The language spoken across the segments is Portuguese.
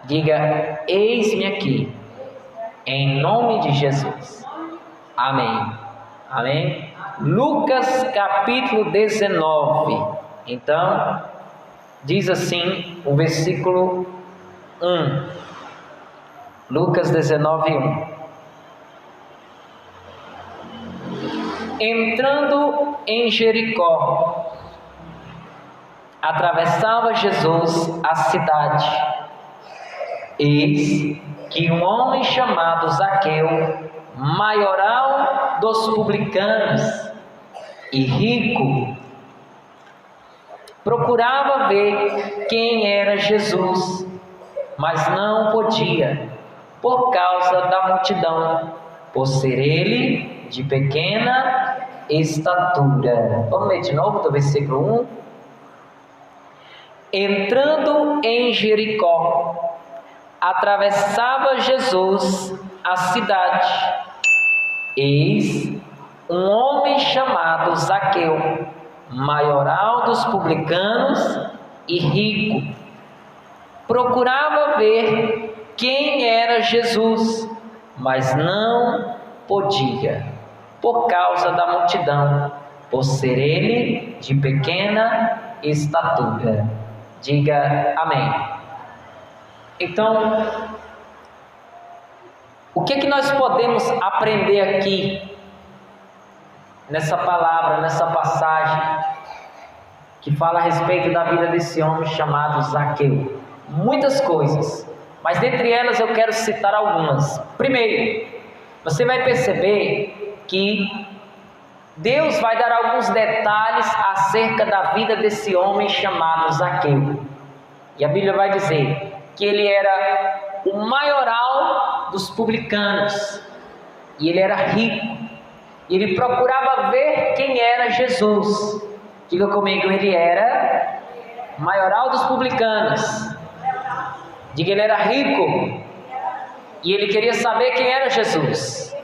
Diga: eis-me aqui, em nome de Jesus. Amém. Amém. Lucas capítulo 19. Então, diz assim o versículo 1. Lucas 19, 1. Entrando em Jericó, atravessava Jesus a cidade. Eis que um homem chamado Zaqueu, maioral dos publicanos e rico, procurava ver quem era Jesus, mas não podia, por causa da multidão, por ser ele de pequena estatura. Vamos ler de novo do versículo 1. Entrando em Jericó, atravessava Jesus a cidade. Eis um homem chamado Zaqueu, maioral dos publicanos e rico, procurava ver quem era Jesus, mas não podia, por causa da multidão, por ser ele de pequena estatura. Diga amém. Então, o que nós podemos aprender aqui, nessa palavra, nessa passagem, que fala a respeito da vida desse homem chamado Zaqueu? Muitas coisas, mas dentre elas eu quero citar algumas. Primeiro, você vai perceber que Deus vai dar alguns detalhes acerca da vida desse homem chamado Zaqueu. E a Bíblia vai dizer que ele era o maioral dos publicanos, e ele era rico, e ele procurava ver quem era Jesus. Diga comigo: ele era maioral dos publicanos. Diga: ele era rico, e ele queria saber quem era Jesus.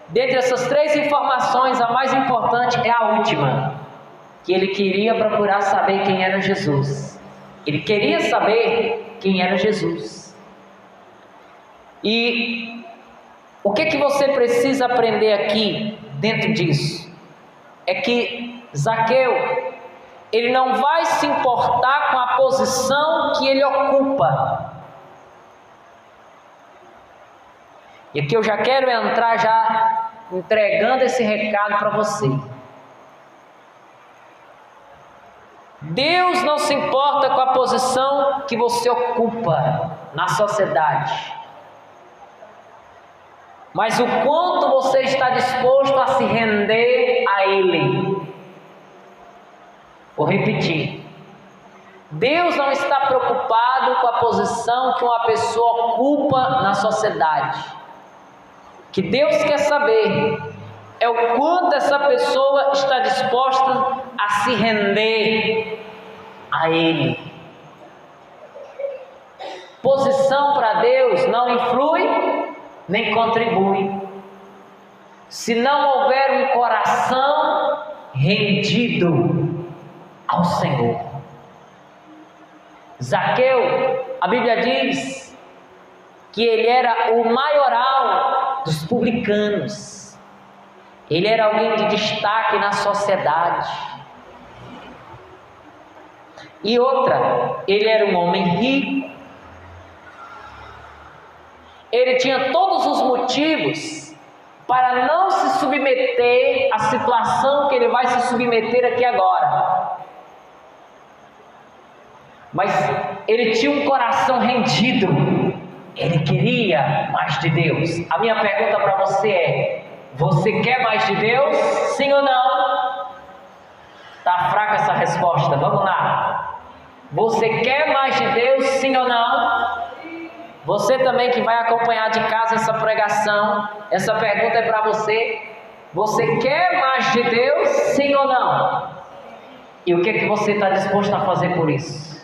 Dentre essas três informações, a mais importante é a última, que ele queria procurar saber quem era Jesus. Ele queria saber quem era Jesus. E o que você precisa aprender aqui dentro disso? É que Zaqueu, ele não vai se importar com a posição que ele ocupa. E aqui eu já quero entrar já entregando esse recado para você. Deus não se importa com a posição que você ocupa na sociedade, mas o quanto você está disposto a se render a Ele. Vou repetir: Deus não está preocupado com a posição que uma pessoa ocupa na sociedade. O que Deus quer saber é o quanto essa pessoa está disposta a se render a Ele. Posição para Deus não influi nem contribui, se não houver um coração rendido ao Senhor. Zaqueu, a Bíblia diz que ele era o maioral dos publicanos. Ele era alguém de destaque na sociedade. E outra, ele era um homem rico. Ele tinha todos os motivos para não se submeter à situação que ele vai se submeter aqui agora. Mas ele tinha um coração rendido. Ele queria mais de Deus. A minha pergunta para você é: você quer mais de Deus? Sim ou não? Está fraca essa resposta. Vamos lá. Você quer mais de Deus? Sim ou não? Você também que vai acompanhar de casa essa pregação, essa pergunta é para você. Você quer mais de Deus? Sim ou não? E o que você está disposto a fazer por isso?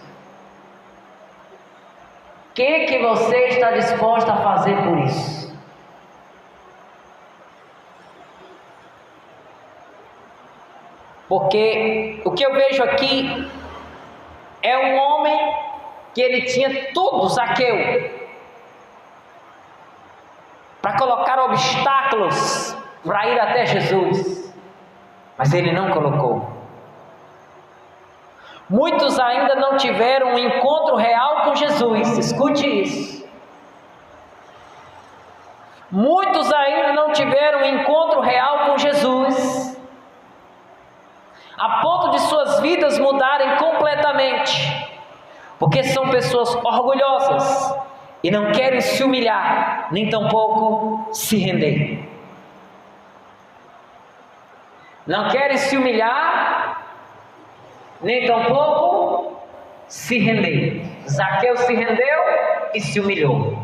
O que você está disposto a fazer por isso? Porque o que eu vejo aqui é um homem que ele tinha tudo, Zaqueu, para colocar obstáculos para ir até Jesus, mas ele não colocou. Muitos ainda não tiveram um encontro real com Jesus, escute isso. Muitos ainda não tiveram um encontro real com Jesus, a ponto de suas vidas mudarem completamente, porque são pessoas orgulhosas e não querem se humilhar, nem tampouco se render. Não querem se humilhar, nem tampouco se render. Zaqueu se rendeu e se humilhou.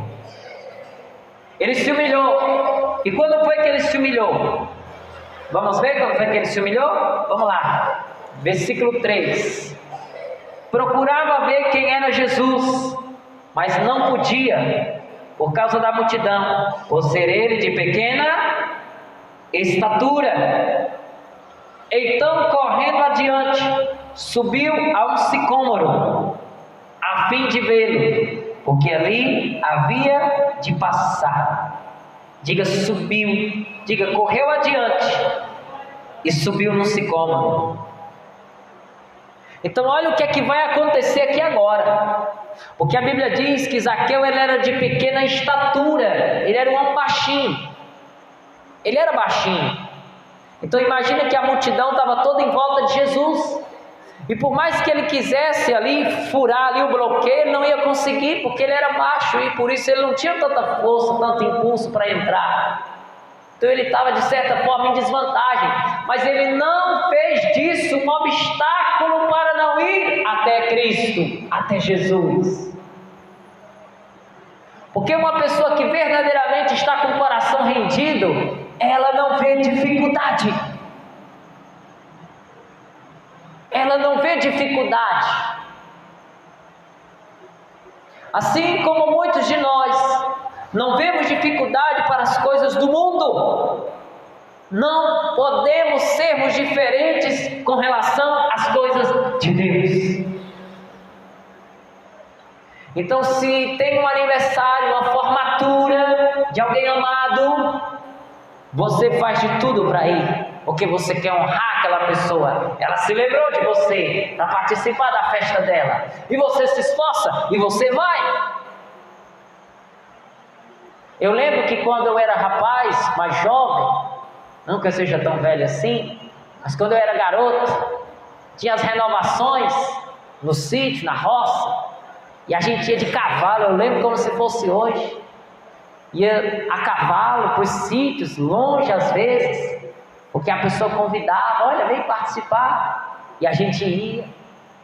Ele se humilhou. E quando foi que ele se humilhou? Vamos ver quando foi que ele se humilhou? Vamos lá. Versículo 3. Procurava ver quem era Jesus, mas não podia, por causa da multidão, por ser ele de pequena estatura. Então, correndo adiante, subiu a um sicômoro, a fim de vê-lo, porque ali havia de passar. Diga subiu, diga correu adiante e subiu no sicômoro. Então olha o que é que vai acontecer aqui agora, porque a Bíblia diz que Zaqueu ele era de pequena estatura, ele era um baixinho, ele era baixinho. Então imagina que a multidão estava toda em volta de Jesus, e por mais que ele quisesse ali furar ali o bloqueio, ele não ia conseguir, porque ele era baixo e por isso ele não tinha tanta força, tanto impulso para entrar. Então ele estava de certa forma em desvantagem, mas ele não fez disso um obstáculo para não ir até Cristo, até Jesus. Porque uma pessoa que verdadeiramente está com o coração rendido, ela não vê dificuldade. Ela não vê dificuldade. Assim como muitos de nós não vemos dificuldade para as coisas do mundo, não podemos sermos diferentes com relação às coisas de Deus. Então, se tem um aniversário, uma formatura de alguém amado, você faz de tudo para ir, porque você quer honrar aquela pessoa. Ela se lembrou de você para participar da festa dela, e você se esforça e você vai. Eu lembro que quando eu era rapaz, mais jovem, não que eu seja tão velho assim, mas quando eu era garoto, tinha as renovações no sítio, na roça, e a gente ia de cavalo. Eu lembro como se fosse hoje, ia a cavalo para os sítios, longe às vezes, porque a pessoa convidava, olha, vem participar, e a gente ia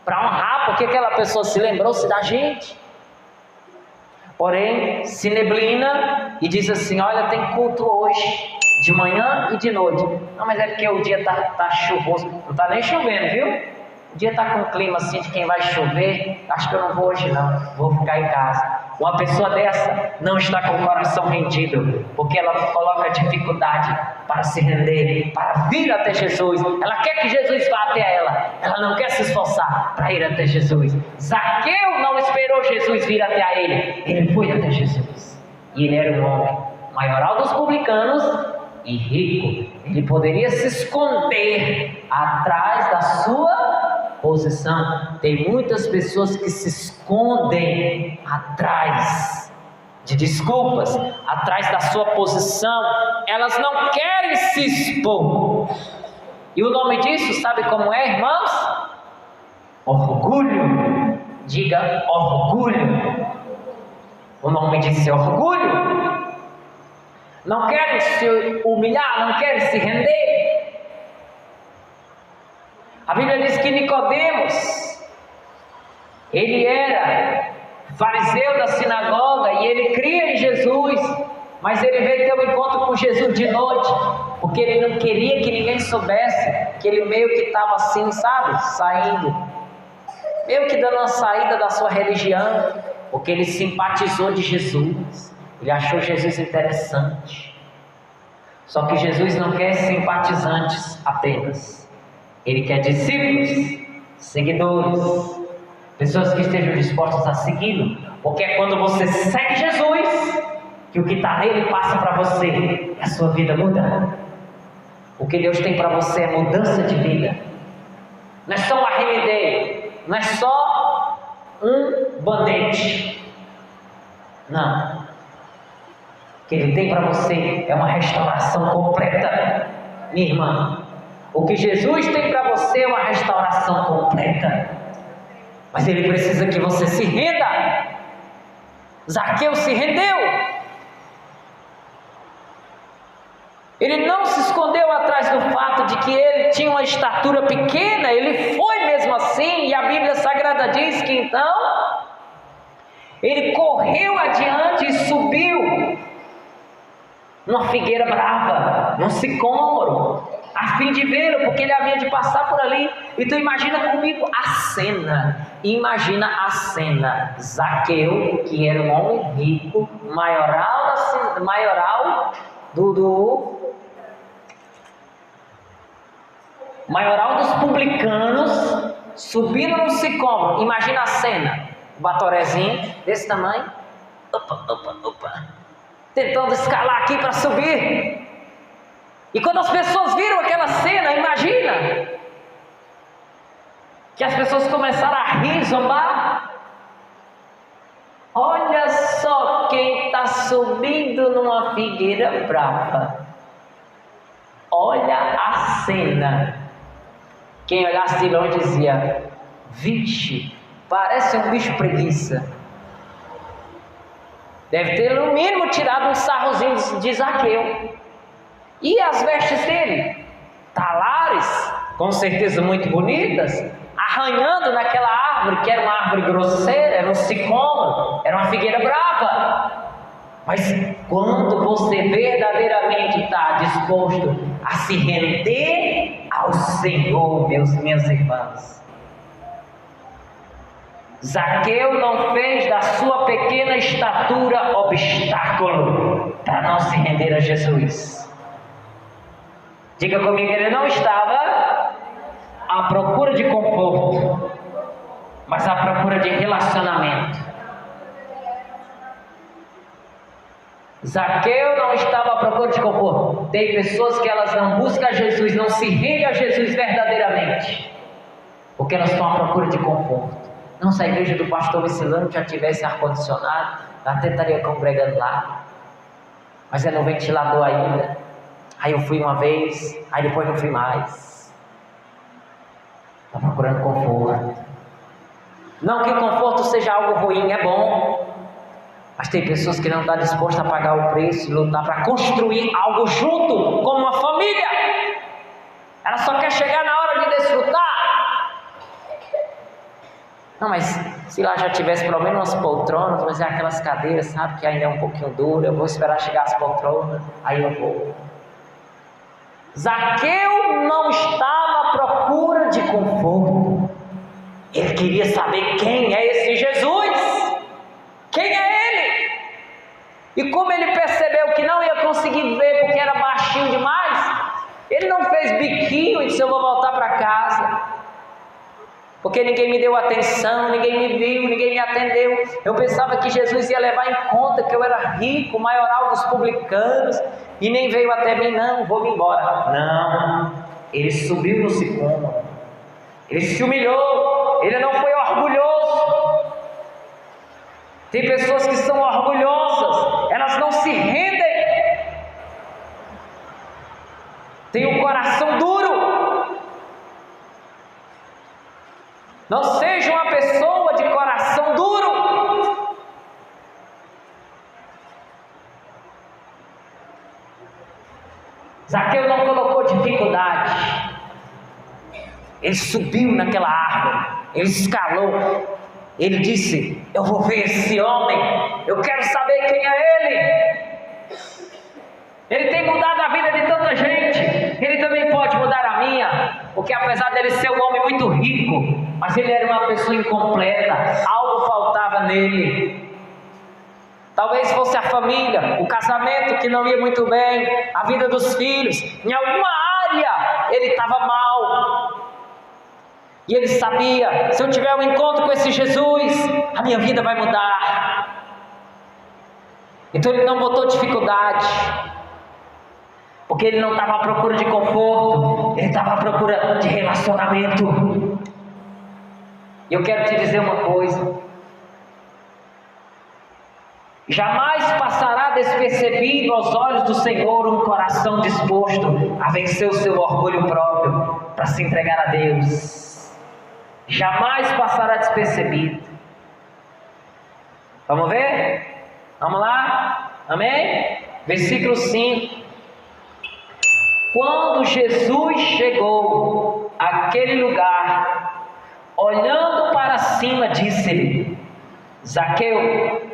para honrar, porque aquela pessoa se lembrou-se da gente. Porém, se neblina e diz assim, olha, tem culto hoje, de manhã e de noite. Não, mas é porque o dia está chuvoso, não está nem chovendo, viu? O dia está com um clima assim de quem vai chover, acho que eu não vou hoje não, vou ficar em casa. Uma pessoa dessa não está com o coração rendido, porque ela coloca dificuldade para se render, para vir até Jesus. Ela quer que Jesus vá até ela não quer se esforçar para ir até Jesus. Zaqueu não esperou Jesus vir até a ele foi até Jesus. E ele era um homem maioral dos publicanos e rico. Ele poderia se esconder atrás da sua posição. Tem muitas pessoas que se escondem atrás de desculpas, atrás da sua posição. Elas não querem se expor. E o nome disso, sabe como é, irmãos? Orgulho. Diga orgulho. O nome disso é orgulho. Não querem se humilhar, não querem se render. A Bíblia diz que Nicodemos, ele era fariseu da sinagoga e ele cria em Jesus, mas ele veio ter um encontro com Jesus de noite, porque ele não queria que ninguém soubesse que ele meio que estava assim, sabe, saindo, meio que dando uma saída da sua religião, porque ele simpatizou de Jesus, ele achou Jesus interessante. Só que Jesus não quer simpatizantes apenas, ele quer discípulos, seguidores. Pessoas que estejam dispostas a segui-lo, porque é quando você segue Jesus que o que está nele passa para você e a sua vida muda. O que Deus tem para você é mudança de vida. Não é só uma remedeio, não é só um band-aid. Não. O que Ele tem para você é uma restauração completa, minha irmã. O que Jesus tem para você é uma restauração completa. Mas Ele precisa que você se renda. Zaqueu se rendeu. Ele não se escondeu atrás do fato de que ele tinha uma estatura pequena. Ele foi mesmo assim. E a Bíblia Sagrada diz que então ele correu adiante e subiu numa figueira brava, num sicômoro, a fim de vê-lo, porque ele havia de passar por ali. Então imagina comigo a cena. Imagina a cena. Zaqueu, que era um homem rico, maioral dos publicanos, subindo no sicômoro. Imagina a cena. O batorezinho desse tamanho, tentando escalar aqui para subir. E quando as pessoas viram aquela cena, imagina que as pessoas começaram a rir, zombar. Olha só quem está subindo numa figueira brava. Olha a cena. Quem olhasse de longe dizia: vixe, parece um bicho preguiça. Deve ter no mínimo tirado um sarrozinho de Zaqueu. E as vestes dele? Talares, com certeza muito bonitas, arranhando naquela árvore, que era uma árvore grosseira, era um sicômoro, era uma figueira brava. Mas quando você verdadeiramente está disposto a se render ao Senhor, minhas irmãs, Zaqueu não fez da sua pequena estatura obstáculo para não se render a Jesus. Diga comigo, ele não estava à procura de conforto, mas à procura de relacionamento. Zaqueu não estava à procura de conforto. Tem pessoas que elas não buscam Jesus, não se rendem a Jesus verdadeiramente, porque elas estão à procura de conforto. Não, se a igreja do pastor Vicilano já tivesse ar-condicionado, eu até estaria congregando lá, mas é no ventilador ainda. Aí eu fui uma vez, aí depois não fui mais. Está procurando conforto. Não que o conforto seja algo ruim, é bom. Mas tem pessoas que não estão dispostas a pagar o preço e lutar para construir algo junto, como uma família. Ela só quer chegar na hora de desfrutar. Não, mas se lá já tivesse pelo menos umas poltronas, mas é aquelas cadeiras, sabe, que ainda é um pouquinho dura, eu vou esperar chegar as poltronas, aí eu vou. Zaqueu não estava à procura de conforto. Ele queria saber quem é esse Jesus. Quem é ele? E como ele percebeu que não ia conseguir ver porque era baixinho demais, ele não fez biquinho e disse: eu vou voltar para casa, porque ninguém me deu atenção, ninguém me viu, ninguém me atendeu. Eu pensava que Jesus ia levar em conta que eu era rico, maioral dos publicanos, e nem veio até mim. Não, vou-me embora. Não, ele subiu no sicômoro, ele se humilhou, ele não foi orgulhoso. Tem pessoas que são orgulhosas, elas não se rendem, tem um coração duro. Não seja uma pessoa de coração duro. Zaqueu não colocou dificuldade. Ele subiu naquela árvore, ele escalou. Ele disse: eu vou ver esse homem, eu quero saber quem é ele. Ele tem mudado a vida de tanta gente, ele também pode mudar a minha, porque apesar dele ser um homem muito rico, mas ele era uma pessoa incompleta, algo faltava nele. Talvez fosse a família, o casamento que não ia muito bem, a vida dos filhos, em alguma área ele estava mal. E ele sabia: se eu tiver um encontro com esse Jesus, a minha vida vai mudar. Então ele não botou dificuldade, porque ele não estava à procura de conforto, ele estava à procura de relacionamento. E eu quero te dizer uma coisa: jamais passará despercebido aos olhos do Senhor um coração disposto a vencer o seu orgulho próprio para se entregar a Deus. Jamais passará despercebido. Vamos ver? Vamos lá? Amém? Versículo 5. Quando Jesus chegou àquele lugar, olhando para cima, disse-lhe: Zaqueu,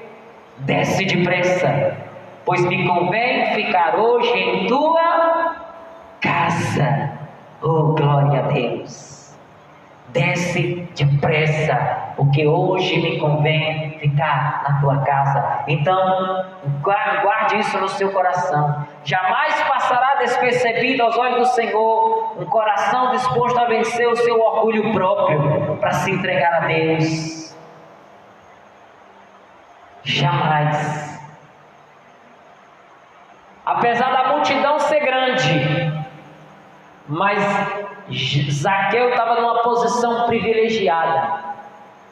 desce depressa, pois me convém ficar hoje em tua casa. Oh, glória a Deus! Desce depressa, porque hoje me convém ficar na tua casa. Então, guarde isso no seu coração. Jamais passará despercebido aos olhos do Senhor um coração disposto a vencer o seu orgulho próprio para se entregar a Deus. Jamais. Apesar da multidão ser grande, mas Zaqueu estava numa posição privilegiada.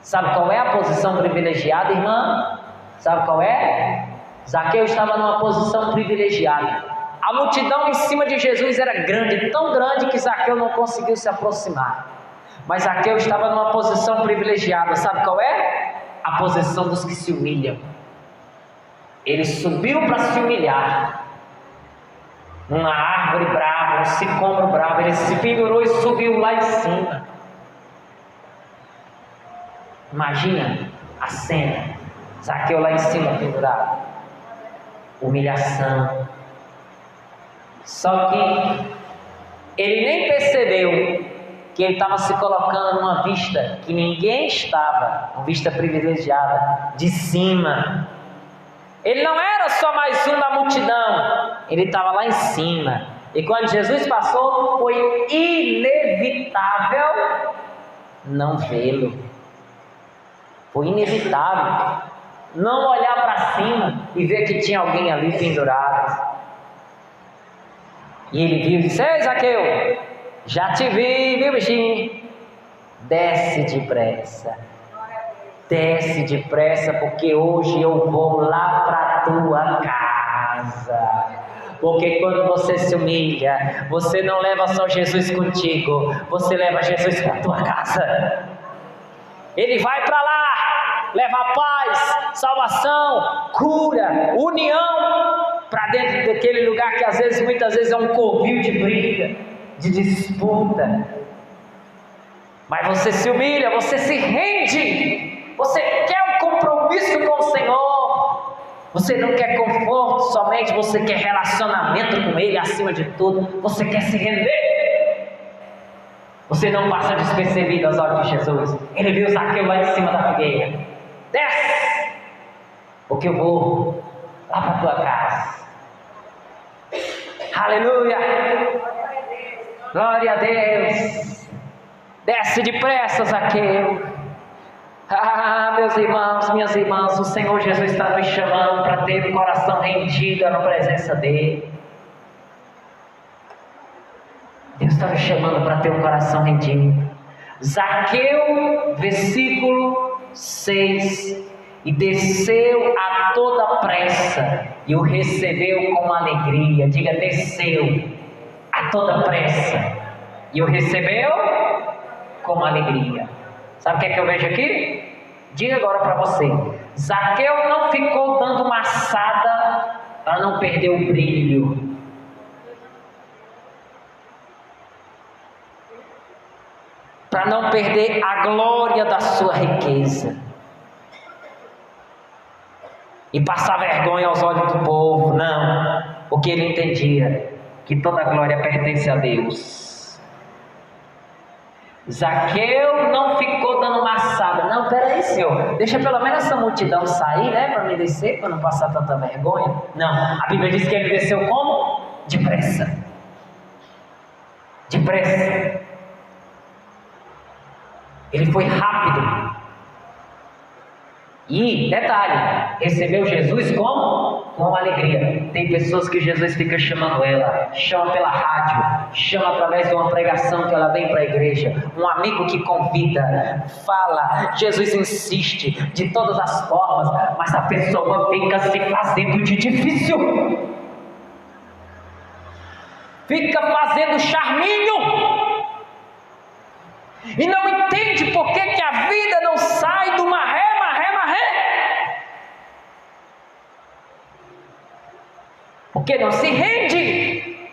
Sabe qual é a posição privilegiada, irmã? Sabe qual é? Zaqueu estava numa posição privilegiada. A multidão em cima de Jesus era grande, tão grande que Zaqueu não conseguiu se aproximar. Mas Zaqueu estava numa posição privilegiada. Sabe qual é? A posição dos que se humilham. Ele subiu para se humilhar. Uma árvore brava, um sicômoro bravo, ele se pendurou e subiu lá em cima. Imagina a cena: Zaqueu lá em cima pendurado. Humilhação. Só que ele nem percebeu que ele estava se colocando numa vista que ninguém estava, uma vista privilegiada, de cima. Ele não era só mais um da multidão, ele estava lá em cima. E quando Jesus passou, foi inevitável não vê-lo. Foi inevitável não olhar para cima e ver que tinha alguém ali pendurado. E ele viu e disse: Ei, Zaqueu, já te vi, viu, bichinho? Desce depressa. Desce depressa, porque hoje eu vou lá para a tua casa. Porque quando você se humilha, você não leva só Jesus contigo, você leva Jesus para a tua casa. Ele vai para lá, leva paz, salvação, cura, união para dentro daquele lugar que muitas vezes é um covil de briga, de disputa. Mas você se humilha, você se rende. Você quer um compromisso com o Senhor. Você não quer conforto somente, você quer relacionamento com Ele acima de tudo. Você quer se render. Você não passa despercebido aos olhos de Jesus. Ele viu Zaqueu lá em cima da figueira. Desce, porque eu vou lá para a tua casa. Aleluia. Glória a Deus. Desce depressa, Zaqueu. Ah, meus irmãos, minhas irmãs, o Senhor Jesus está nos chamando para ter um coração rendido na presença dEle. Deus está nos chamando para ter um coração rendido. Zaqueu, versículo 6: E desceu a toda pressa, e o recebeu com alegria. Diga: desceu a toda pressa, e o recebeu com alegria. Sabe o que é que eu vejo aqui? Diga agora para você: Zaqueu não ficou dando maçada para não perder o brilho. Para não perder a glória da sua riqueza. E passar vergonha aos olhos do povo. Não. Porque ele entendia que toda a glória pertence a Deus. Zaqueu não ficou dando maçada. Não, peraí, Senhor, deixa pelo menos essa multidão sair, né, para me descer, para não passar tanta vergonha. Não, a Bíblia diz que ele desceu como? Depressa. Depressa. Ele foi rápido. E, detalhe, recebeu Jesus como? Com alegria. Tem pessoas que Jesus fica chamando ela, chama pela rádio, chama através de uma pregação que ela vem para a igreja, um amigo que convida, fala, Jesus insiste de todas as formas, mas a pessoa fica se fazendo de difícil, fica fazendo charminho, e não entende por que a vida não sai do maré. Porque não se rende.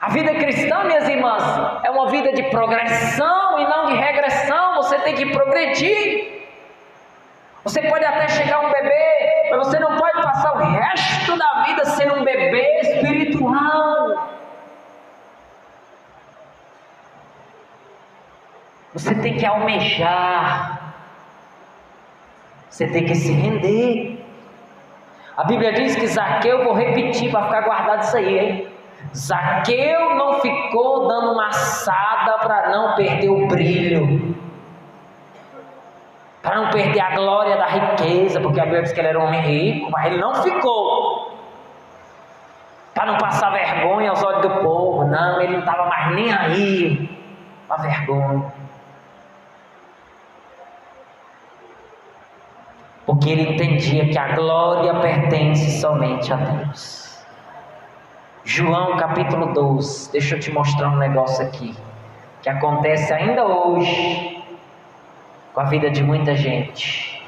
A vida cristã, minhas irmãs, é uma vida de progressão e não de regressão. Você tem que progredir. Você pode até chegar um bebê, mas você não pode passar o resto da vida sendo um bebê espiritual. Você tem que almejar. Você tem que se render. A Bíblia diz que Zaqueu, vou repetir para ficar guardado isso aí, hein? Zaqueu não ficou dando maçada para não perder o brilho, para não perder a glória da riqueza, porque a Bíblia diz que ele era um homem rico, mas ele não ficou, para não passar vergonha aos olhos do povo. Não, ele não estava mais nem aí para vergonha. Porque ele entendia que a glória pertence somente a Deus. João capítulo 12, deixa eu te mostrar um negócio aqui, que acontece ainda hoje, com a vida de muita gente.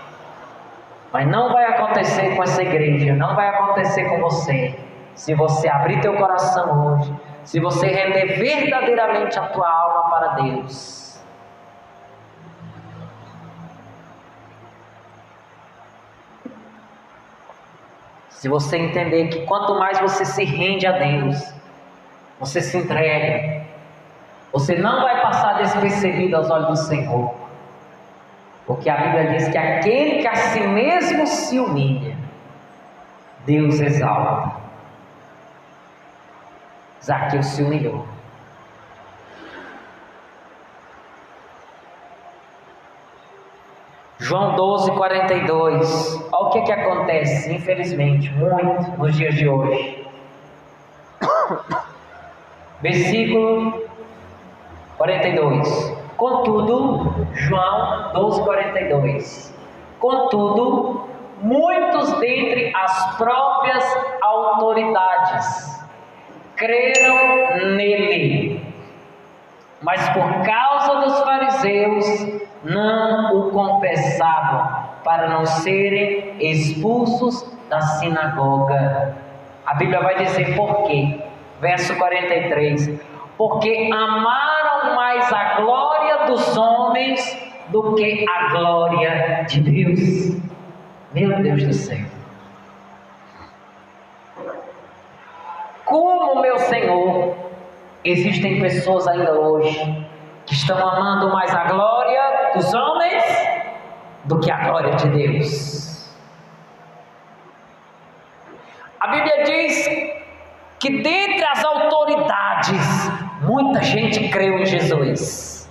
Mas não vai acontecer com essa igreja, não vai acontecer com você, se você abrir teu coração hoje, se você render verdadeiramente a tua alma para Deus. Se você entender que quanto mais você se rende a Deus, você se entrega, você não vai passar despercebido aos olhos do Senhor. Porque a Bíblia diz que aquele que a si mesmo se humilha, Deus exalta. Zaqueu se humilhou. João 12, 42. Olha o que acontece, infelizmente, muito nos dias de hoje. Versículo 42. Contudo, João 12, 42. Contudo, muitos dentre as próprias autoridades creram nele, mas por causa dos fariseus não o confessavam, para não serem expulsos da sinagoga. A Bíblia vai dizer por quê. Verso 43. Porque amaram mais a glória dos homens do que a glória de Deus. Meu Deus do céu. Como, meu Senhor, existem pessoas ainda hoje que estão amando mais a glória dos homens do que a glória de Deus. A Bíblia diz que dentre as autoridades, muita gente creu em Jesus.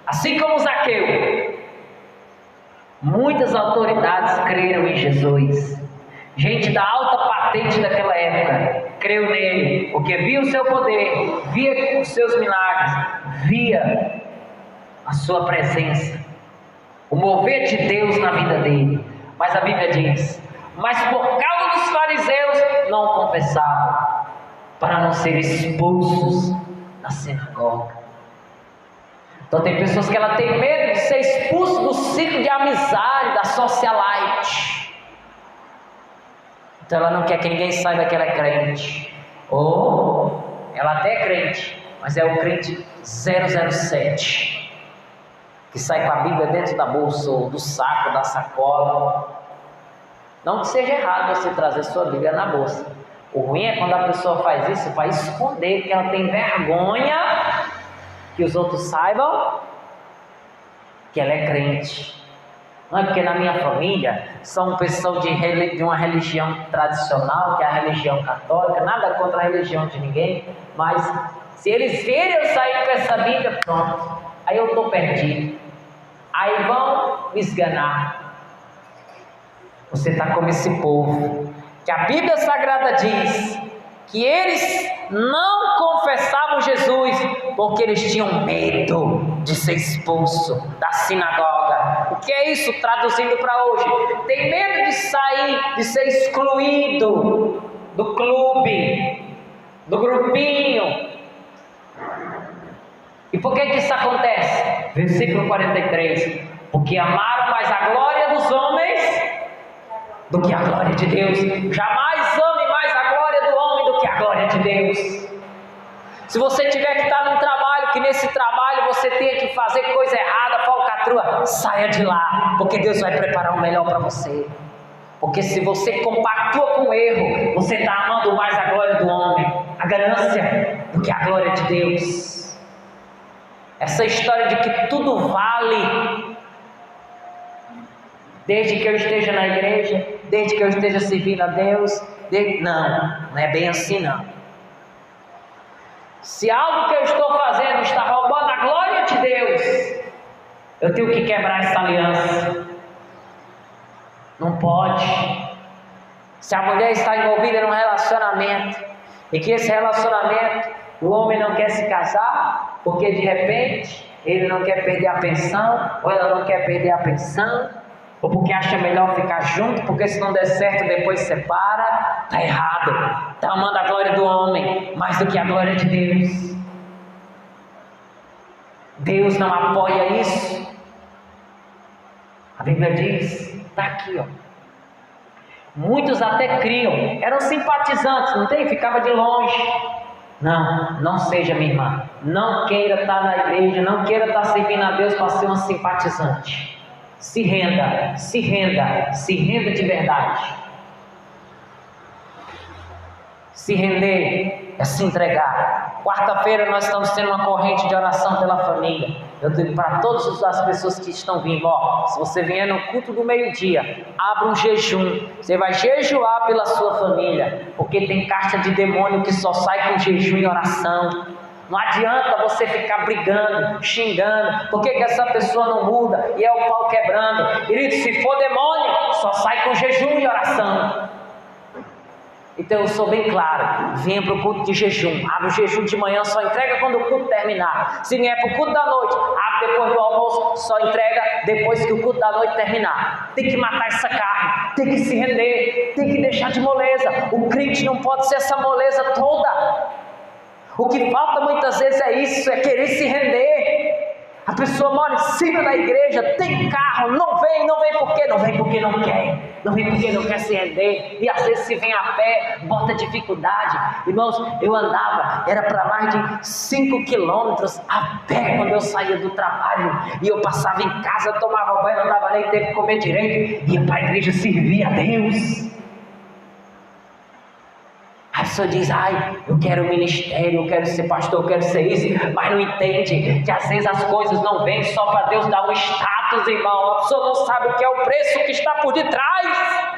Assim como Zaqueu, muitas autoridades creram em Jesus. Gente da alta patente daquela época creu nele, porque via o seu poder, via os seus milagres, via a sua presença, o mover de Deus na vida dele. Mas a Bíblia diz, mas por causa dos fariseus não o confessavam, para não serem expulsos da sinagoga. Então tem pessoas que ela tem medo de ser expulso do ciclo de amizade, da socialite. Então ela não quer que ninguém saiba que ela é crente. Ou ela até é crente, mas é o crente 007, que sai com a Bíblia dentro da bolsa, ou do saco, da sacola. Não que seja errado você trazer sua Bíblia na bolsa. O ruim é quando a pessoa faz isso para esconder, porque ela tem vergonha que os outros saibam que ela é crente. Não é porque na minha família são pessoas de uma religião tradicional, que é a religião católica, nada contra a religião de ninguém, mas se eles verem eu sair com essa Bíblia, pronto. aí eu estou perdido. Aí vão me esganar. Você está como esse povo, que a Bíblia Sagrada diz que eles não confessavam Jesus, porque eles tinham medo de ser expulso da sinagoga. O que é isso traduzindo para hoje? Tem medo de sair, de ser excluído do clube, do grupinho. E por que isso acontece? Versículo 43. Porque amaram mais a glória dos homens do que a glória de Deus. Jamais ame mais a glória do homem do que a glória de Deus. Se você tiver que estar num trabalho, que nesse trabalho você tenha que fazer coisa errada, falcatrua, saia de lá, porque Deus vai preparar o melhor para você. Porque se você compactua com o erro, você está amando mais a glória do homem, a ganância, do que a glória de Deus. Essa história de que tudo vale, desde que eu esteja na igreja, desde que eu esteja servindo a Deus, não é bem assim não. Se algo que eu estou fazendo está roubando a glória de Deus, eu tenho que quebrar essa aliança. Não pode. Se a mulher está envolvida num relacionamento, e que esse relacionamento, o homem não quer se casar, porque de repente ele não quer perder a pensão, ou ela não quer perder a pensão, ou porque acha melhor ficar junto, porque se não der certo depois separa, está errado. Está amando a glória do homem mais do que a glória de Deus. Deus não apoia isso. A Bíblia diz, está aqui, ó. Muitos até criam, eram simpatizantes, não tem? Ficava de longe. Não seja, minha irmã. Não queira estar na igreja, não queira estar servindo a Deus para ser uma simpatizante. Se renda de verdade. Se render é se entregar. Quarta-feira nós estamos tendo uma corrente de oração pela família. Eu digo para todas as pessoas que estão vindo, se você vier no culto do meio-dia, abra um jejum. Você vai jejuar pela sua família, porque tem caixa de demônio que só sai com jejum e oração. Não adianta você ficar brigando, xingando, por que essa pessoa não muda e é o pau quebrando. Querido, se for demônio, só sai com jejum e oração. Então eu sou bem claro, venha para o culto de jejum, abre o jejum de manhã, só entrega quando o culto terminar. Se vier para o culto da noite, abre depois do almoço, só entrega depois que o culto da noite terminar. Tem que matar essa carne, tem que se render, tem que deixar de moleza. O crente não pode ser essa moleza toda. O que falta muitas vezes é isso, é querer se render. A pessoa mora em cima da igreja, tem carro, não vem por quê? Não vem porque não quer, não vem porque não quer se render, e às vezes se vem a pé, bota dificuldade. Irmãos, eu andava, era para mais de 5 quilômetros a pé quando eu saía do trabalho, e eu passava em casa, tomava banho, não dava nem tempo de comer direito, ia para a igreja servir a Deus. A pessoa diz, eu quero ministério, eu quero ser pastor, eu quero ser isso, mas não entende que às vezes as coisas não vêm só para Deus dar um status, irmão. A pessoa não sabe o que é o preço que está por detrás.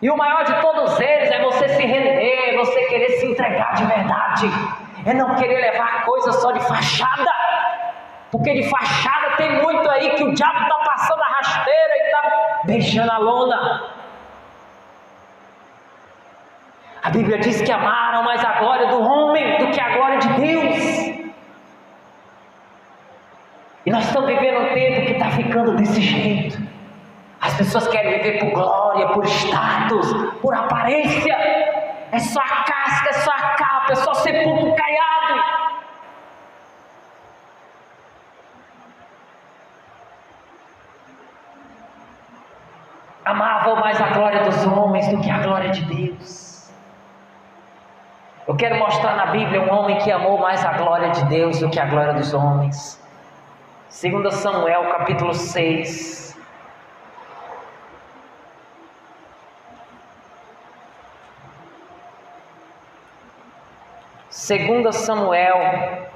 E o maior de todos eles é você se render, você querer se entregar de verdade, é não querer levar coisas só de fachada, porque de fachada tem muito aí que o diabo está passando a rasteira e está beijando a lona. A Bíblia diz que amaram mais a glória do homem do que a glória de Deus. E nós estamos vivendo um tempo que está ficando desse jeito. As pessoas querem viver por glória, por status, por aparência. É só a casca, é só a capa, é só sepulcro caiado. Amavam mais a glória dos homens do que a glória de Deus. Eu quero mostrar na Bíblia um homem que amou mais a glória de Deus do que a glória dos homens. 2 Samuel capítulo 6. Segunda Samuel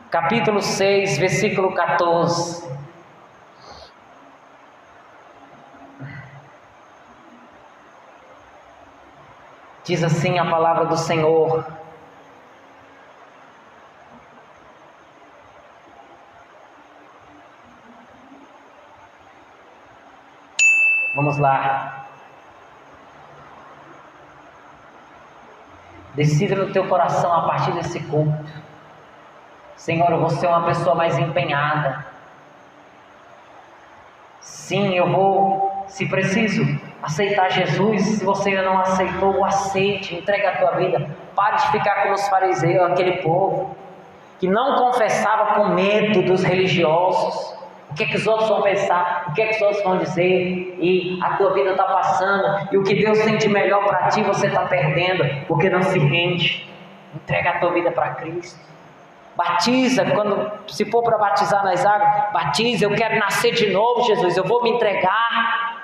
capítulo 6, versículo 14. Diz assim a palavra do Senhor: vamos lá. Decida no teu coração a partir desse culto: Senhor, eu vou ser uma pessoa mais empenhada. Sim, eu vou, se preciso, aceitar Jesus. Se você ainda não aceitou, aceite, entregue a tua vida. Pare de ficar como os fariseus, aquele povo que não confessava com medo dos religiosos. O que é que os outros vão pensar? O que é que os outros vão dizer? E a tua vida está passando, e o que Deus tem de melhor para ti você está perdendo, porque não se rende. Entrega a tua vida para Cristo. Batiza, se for para batizar nas águas, batiza. Eu quero nascer de novo, Jesus, eu vou me entregar.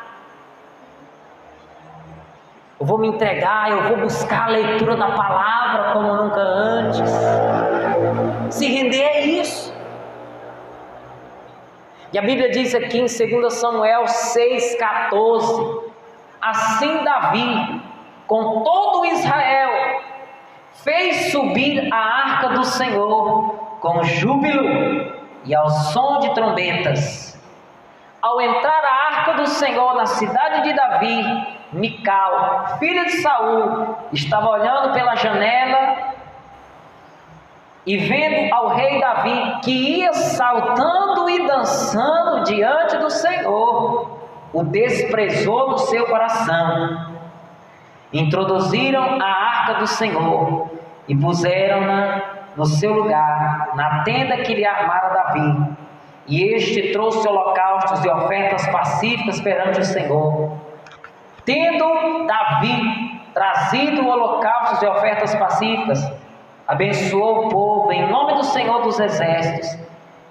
Eu vou me entregar, eu vou buscar a leitura da palavra como nunca antes. Se render é isso. E a Bíblia diz aqui em 2 Samuel 6,14: assim Davi, com todo Israel, fez subir a arca do Senhor com júbilo e ao som de trombetas. Ao entrar a arca do Senhor na cidade de Davi, Mical, filha de Saul, estava olhando pela janela e vendo ao rei Davi, que ia saltando e dançando diante do Senhor, o desprezou no seu coração. Introduziram a arca do Senhor e puseram-na no seu lugar, na tenda que lhe armara Davi. E este trouxe holocaustos e ofertas pacíficas perante o Senhor. Tendo Davi trazido holocaustos e ofertas pacíficas, abençoou o povo em nome do Senhor dos Exércitos,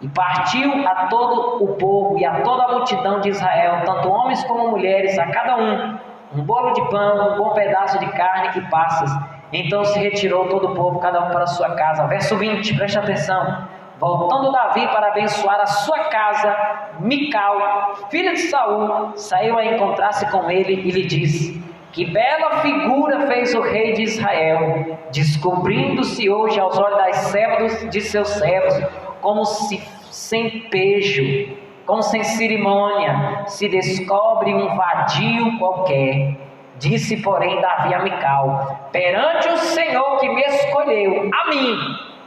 e partiu a todo o povo e a toda a multidão de Israel, tanto homens como mulheres, a cada um bolo de pão, um bom pedaço de carne e passas. Então se retirou todo o povo, cada um para a sua casa. Verso 20, preste atenção. Voltando Davi para abençoar a sua casa, Mical, filha de Saul, saiu a encontrar-se com ele e lhe disse: que bela figura fez o rei de Israel, descobrindo-se hoje aos olhos das servas de seus servos, como se sem pejo, como sem cerimônia, se descobre um vadio qualquer. Disse, porém, Davi a Mical: perante o Senhor que me escolheu, a mim,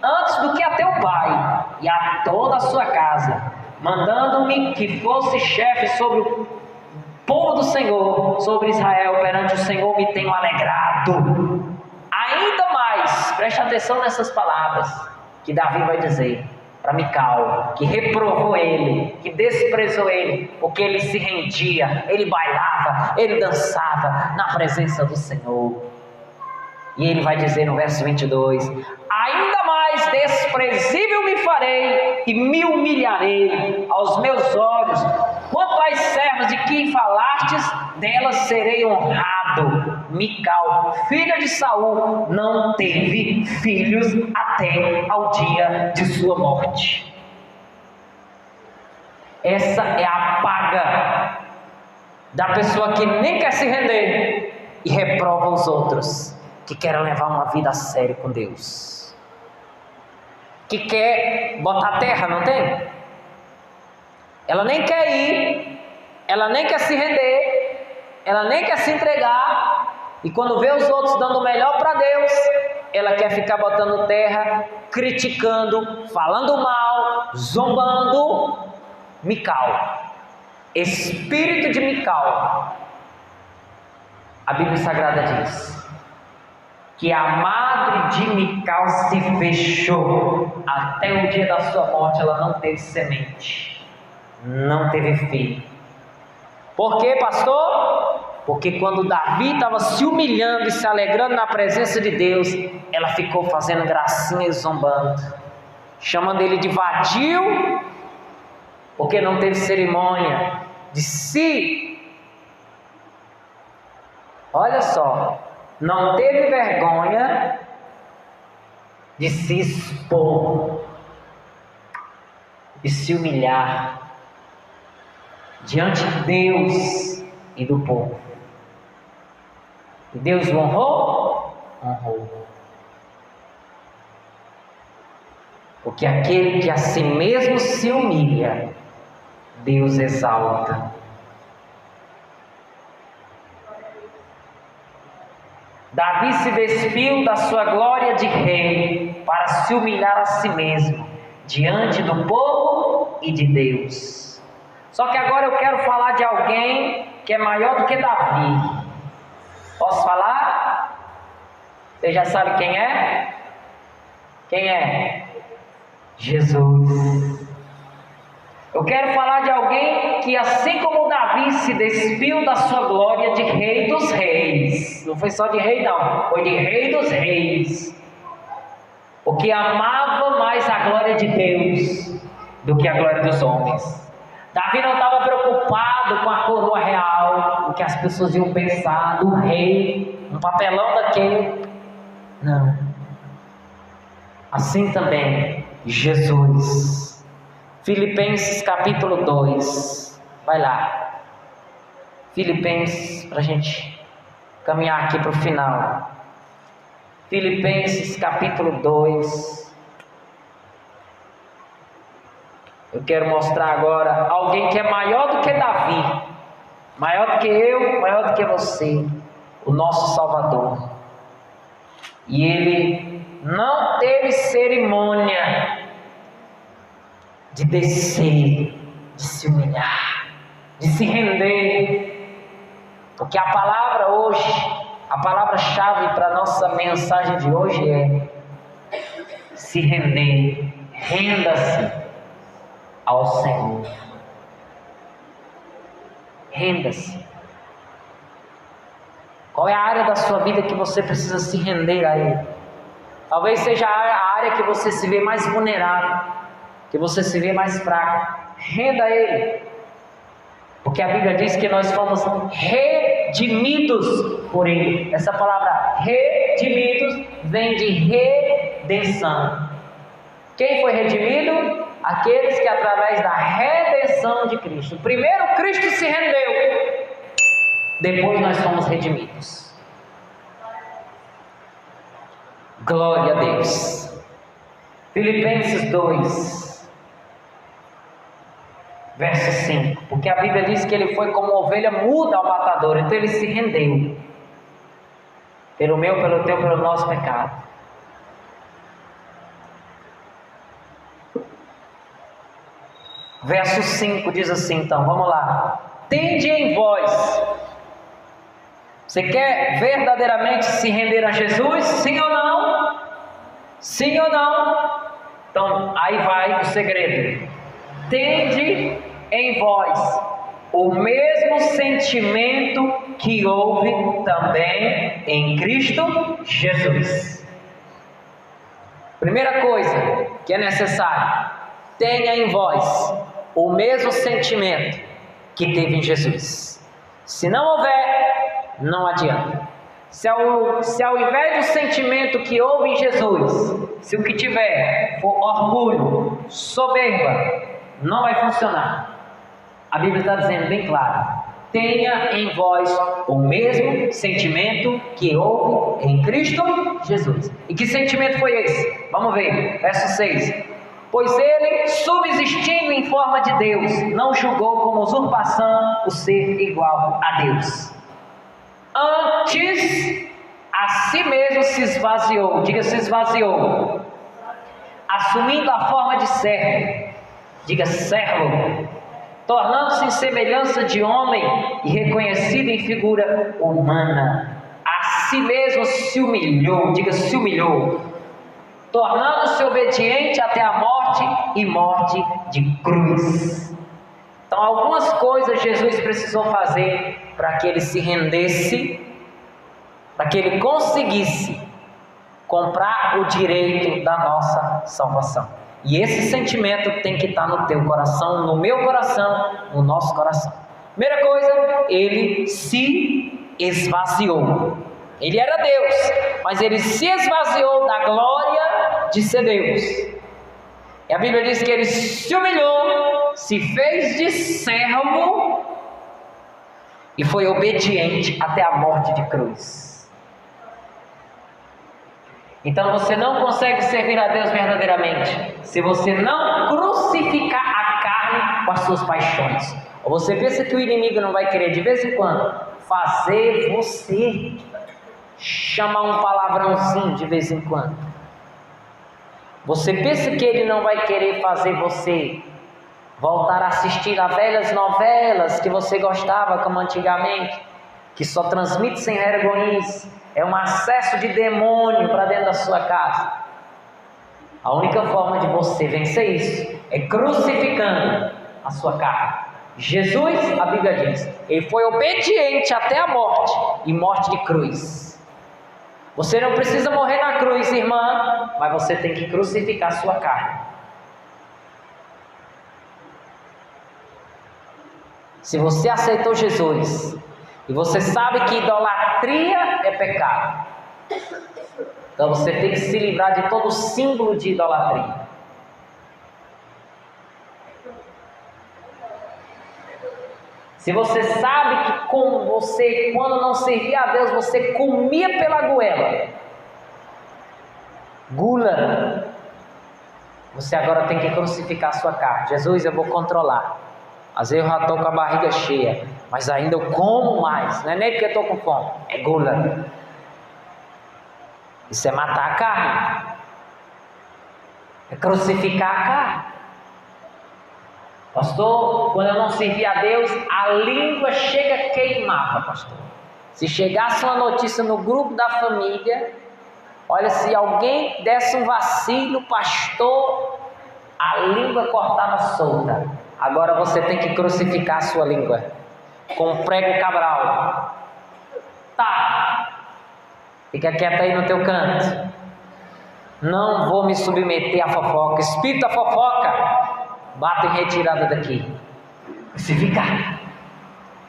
antes do que a teu pai, e a toda a sua casa, mandando-me que fosse chefe sobre o povo do Senhor, sobre Israel, perante o Senhor me tenho alegrado. Ainda mais, preste atenção nessas palavras que Davi vai dizer para Mical, que reprovou ele, que desprezou ele, porque ele se rendia, ele bailava, ele dançava na presença do Senhor. E ele vai dizer no verso 22: ainda mais desprezível me farei e me humilharei aos meus olhos. Quanto às servas de quem falastes, delas serei honrado. Mical, filha de Saul, não teve filhos até ao dia de sua morte. Essa é a paga da pessoa que nem quer se render e reprova os outros, que querem levar uma vida a sério com Deus, que quer botar terra, não tem? Ela nem quer ir, ela nem quer se render, ela nem quer se entregar, e quando vê os outros dando o melhor para Deus, ela quer ficar botando terra, criticando, falando mal, zombando. Mical, espírito de Mical. A Bíblia Sagrada diz que a madre de Mical se fechou, até o dia da sua morte ela não teve semente, não teve filho. Por quê, pastor? Porque quando Davi estava se humilhando e se alegrando na presença de Deus, ela ficou fazendo gracinha e zombando, chamando ele de vadio, porque não teve cerimônia de si. Olha só, não teve vergonha de se expor, de se humilhar diante de Deus e do povo. E Deus o honrou? honrou. Porque aquele que a si mesmo se humilha, Deus exalta. Davi se despiu da sua glória de rei para se humilhar a si mesmo, diante do povo e de Deus. Só que agora eu quero falar de alguém que é maior do que Davi. Posso falar? Você já sabe quem é? Quem é? Jesus. Eu quero falar de alguém que, assim como Davi se despiu da sua glória de rei dos reis, não foi só de rei não, foi de rei dos reis, porque amava mais a glória de Deus do que a glória dos homens. Davi não estava preocupado com a coroa real, o que as pessoas iam pensar do rei, um papelão daquele. Não. Assim também Jesus. Filipenses capítulo 2. Vai lá. Filipenses, para a gente caminhar aqui para o final. Filipenses capítulo 2. Eu quero mostrar agora alguém que é maior do que Davi, maior do que eu, maior do que você, o nosso Salvador. E ele não teve cerimônia de descer, de se humilhar, de se render, porque a palavra hoje, a palavra-chave para a nossa mensagem de hoje é se render. Renda-se ao Senhor. Renda-se. Qual é a área da sua vida que você precisa se render a Ele? Talvez seja a área que você se vê mais vulnerável, que você se vê mais fraco. Renda a Ele, porque a Bíblia diz que nós fomos redimidos por Ele. Essa palavra redimidos vem de redenção. Quem foi redimido? Aqueles que através da redenção de Cristo. Primeiro Cristo se rendeu, depois nós fomos redimidos. Glória a Deus. Filipenses 2, verso 5. Porque a Bíblia diz que ele foi como ovelha muda ao matador, então ele se rendeu. Pelo meu, pelo teu, pelo nosso pecado. Verso 5 diz assim, então, vamos lá. Tende em vós. Você quer verdadeiramente se render a Jesus? Sim ou não? Sim ou não? Então, aí vai o segredo. Tende em vós o mesmo sentimento que houve também em Cristo Jesus. Primeira coisa que é necessário: tenha em vós o mesmo sentimento que teve em Jesus. Se não houver, não adianta. Se ao invés do sentimento que houve em Jesus, se o que tiver for orgulho, soberba, não vai funcionar. A Bíblia está dizendo bem claro: tenha em vós o mesmo sentimento que houve em Cristo Jesus. E que sentimento foi esse? Vamos ver, verso 6. Pois ele, subsistindo em forma de Deus, não julgou como usurpação o ser igual a Deus. Antes, a si mesmo se esvaziou. Diga, se esvaziou. Assumindo a forma de servo. Diga, servo. Tornando-se em semelhança de homem e reconhecido em figura humana. A si mesmo se humilhou. Diga, se humilhou. Tornando-se obediente até a morte e morte de cruz. Então, algumas coisas Jesus precisou fazer para que ele se rendesse, para que ele conseguisse comprar o direito da nossa salvação. E esse sentimento tem que estar no teu coração, no meu coração, no nosso coração. Primeira coisa, ele se esvaziou. Ele era Deus, mas ele se esvaziou da glória de ser Deus. E a Bíblia diz que ele se humilhou, se fez de servo e foi obediente até a morte de cruz. Então você não consegue servir a Deus verdadeiramente se você não crucificar a carne com as suas paixões. Ou você pensa que o inimigo não vai querer de vez em quando fazer você chamar um palavrãozinho de vez em quando? Você pensa que ele não vai querer fazer você voltar a assistir a velhas novelas que você gostava, como antigamente, que só transmite sem vergonhice? É um acesso de demônio para dentro da sua casa. A única forma de você vencer isso é crucificando a sua carne. Jesus, a Bíblia diz, ele foi obediente até a morte, e morte de cruz. Você não precisa morrer na cruz, irmã, mas você tem que crucificar a sua carne. Se você aceitou Jesus e você sabe que idolatria é pecado, então você tem que se livrar de todo símbolo de idolatria. Se você sabe que quando não servia a Deus, você comia pela goela, gula, você agora tem que crucificar a sua carne. Jesus, eu vou controlar. Às vezes eu já estou com a barriga cheia, mas ainda eu como mais. Não é nem porque eu estou com fome, é gula. Isso é matar a carne, é crucificar a carne. Pastor, quando eu não servia a Deus, a língua chega queimava, pastor. Se chegasse uma notícia no grupo da família, olha, se alguém desse um vacilo, pastor, a língua cortava solta. Agora você tem que crucificar a sua língua com um prego cabral. Tá, fica quieto aí no teu canto. Não vou me submeter à fofoca. Espírito da fofoca, bata em retirada daqui. Crucificar.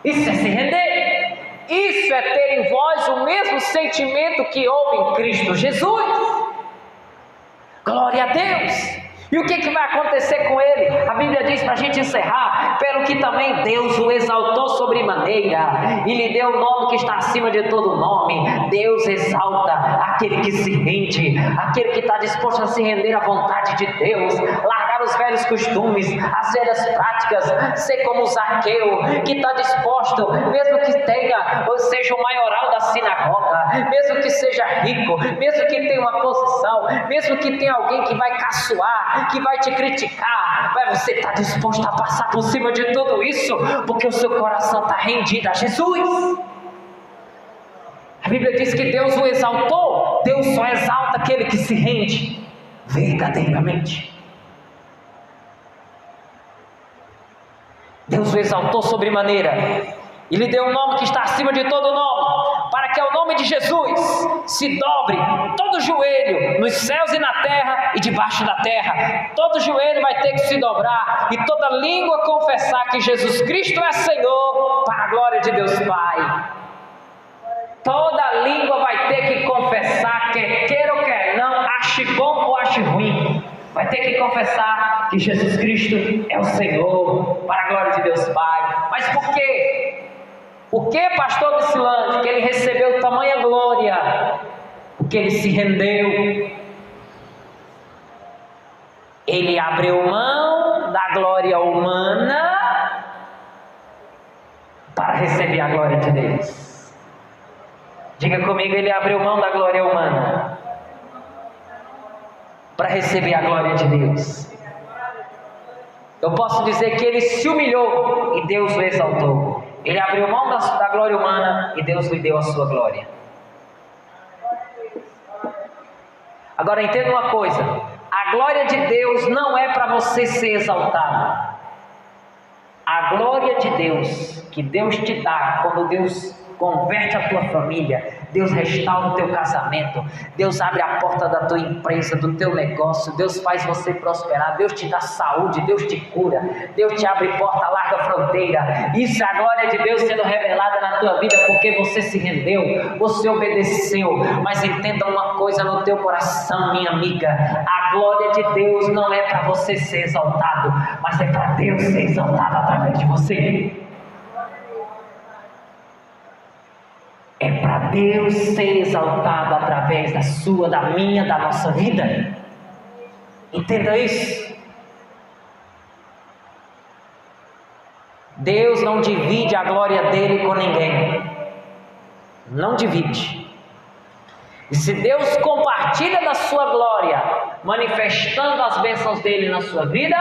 Isso é se render. Isso é ter em vós o mesmo sentimento que houve em Cristo Jesus. Glória a Deus. E o que vai acontecer com ele? A Bíblia diz para a gente encerrar: pelo que também Deus o exaltou sobremaneira e lhe deu o nome que está acima de todo nome. Deus exalta aquele que se rende, aquele que está disposto a se render à vontade de Deus, largar os velhos costumes, as velhas práticas, ser como Zaqueu, que está disposto, mesmo que tenha, ou seja o maioral da sinagoga, mesmo que seja rico, mesmo que tenha uma posição, mesmo que tenha alguém que vai caçoar, que vai te criticar, mas você está disposto a passar por cima de tudo isso, porque o seu coração está rendido a Jesus. A Bíblia diz que Deus o exaltou. Deus só exalta aquele que se rende verdadeiramente. Deus o exaltou sobremaneira e lhe deu um nome que está acima de todo nome, para que ao nome de Jesus se dobre todo joelho nos céus e na terra e debaixo da terra. Todo joelho vai ter que se dobrar e toda língua confessar que Jesus Cristo é Senhor, para a glória de Deus Pai. Toda língua vai ter que confessar, quer queira ou quer não, ache bom ou ache ruim, vai ter que confessar que Jesus Cristo é o Senhor, para a glória de Deus Pai. Mas por quê? Por que, pastor Micilante, que ele recebeu tamanha glória? Porque ele se rendeu. Ele abriu mão da glória humana para receber a glória de Deus. Diga comigo, ele abriu mão da glória humana para receber a glória de Deus. Eu posso dizer que ele se humilhou e Deus o exaltou. Ele abriu mão da glória humana e Deus lhe deu a sua glória. Agora entenda uma coisa: a glória de Deus não é para você ser exaltado. A glória de Deus que Deus te dá quando Deus converte a tua família, Deus restaura o teu casamento, Deus abre a porta da tua empresa, do teu negócio, Deus faz você prosperar, Deus te dá saúde, Deus te cura, Deus te abre porta, larga fronteira. Isso é a glória de Deus sendo revelada na tua vida, porque você se rendeu, você obedeceu. Mas entenda uma coisa no teu coração, minha amiga: a glória de Deus não é para você ser exaltado, mas é para Deus ser exaltado através de você. É para Deus ser exaltado através da sua, da minha, da nossa vida. Entenda isso. Deus não divide a glória dele com ninguém. Não divide. E se Deus compartilha da sua glória, manifestando as bênçãos dele na sua vida,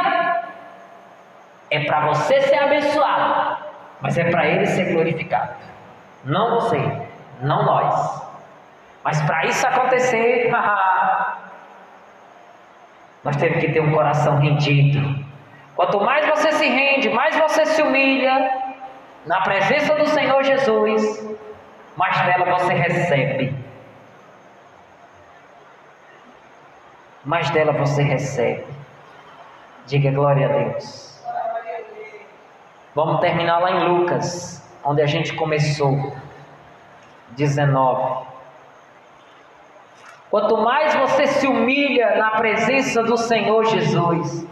é para você ser abençoado, mas é para ele ser glorificado. Não você, não nós. Mas para isso acontecer, nós temos que ter um coração rendido. Quanto mais você se rende, mais você se humilha na presença do Senhor Jesus, mais dela você recebe. Mais dela você recebe. Diga glória a Deus. Vamos terminar lá em Lucas, onde a gente começou. 19. Quanto mais você se humilha na presença do Senhor Jesus,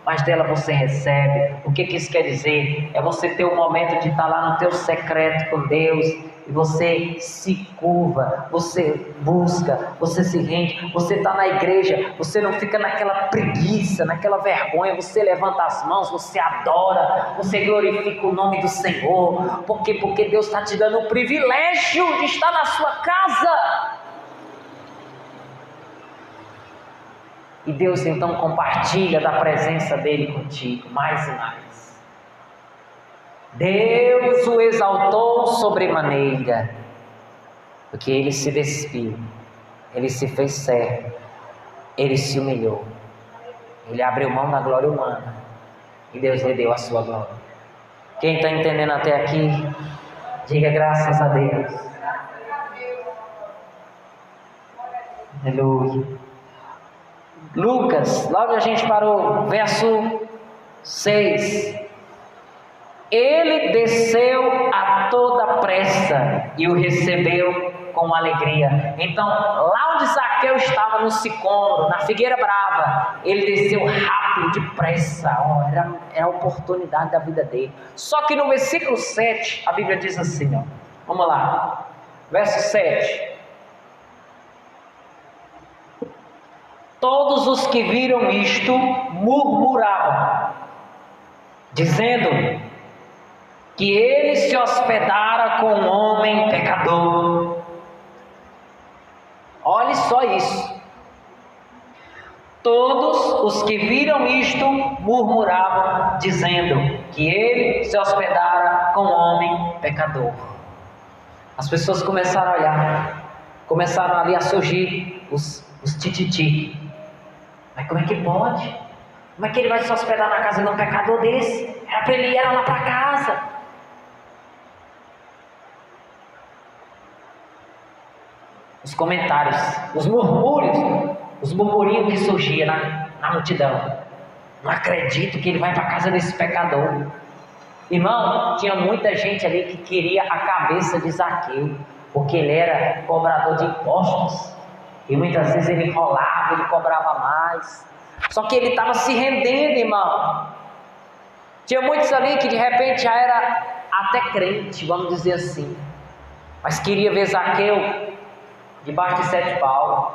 mais dela você recebe. O que isso quer dizer? É você ter um momento de estar lá no teu secreto com Deus, e você se curva, você busca, você se rende, você está na igreja, você não fica naquela preguiça, naquela vergonha, você levanta as mãos, você adora, você glorifica o nome do Senhor. Por quê? Porque Deus está te dando o privilégio de estar na sua casa. E Deus então compartilha da presença dele contigo, mais e mais. Deus o exaltou sobremaneira, porque ele se despiu, ele se fez servo, ele se humilhou, ele abriu mão da glória humana, e Deus lhe deu a sua glória. Quem está entendendo até aqui, diga graças a Deus. Aleluia. Lucas, lá onde a gente parou, verso 6. Ele desceu a toda pressa e o recebeu com alegria. Então, lá onde Zaqueu estava no sicômoro, na figueira brava, ele desceu rápido, depressa. Era a oportunidade da vida dele. Só que no versículo 7, a Bíblia diz assim, vamos lá, verso 7. Todos os que viram isto murmuravam, dizendo que ele se hospedara com um homem pecador. Olhe só isso. Todos os que viram isto murmuravam, dizendo que ele se hospedara com um homem pecador. As pessoas começaram a olhar, começaram ali a surgir os tititi. Mas como é que pode? Como é que ele vai se hospedar na casa de um pecador desse? Era para ele ir lá para casa. Os comentários, os murmúrios, os murmurinhos que surgiam na multidão. Não acredito que ele vai para a casa desse pecador. Irmão, tinha muita gente ali que queria a cabeça de Zaqueu, porque ele era cobrador de impostos. E muitas vezes ele enrolava, ele cobrava mais. Só que ele estava se rendendo, irmão. Tinha muitos ali que de repente já era até crente, vamos dizer assim. Mas queria ver Zaqueu debaixo de 7 paus.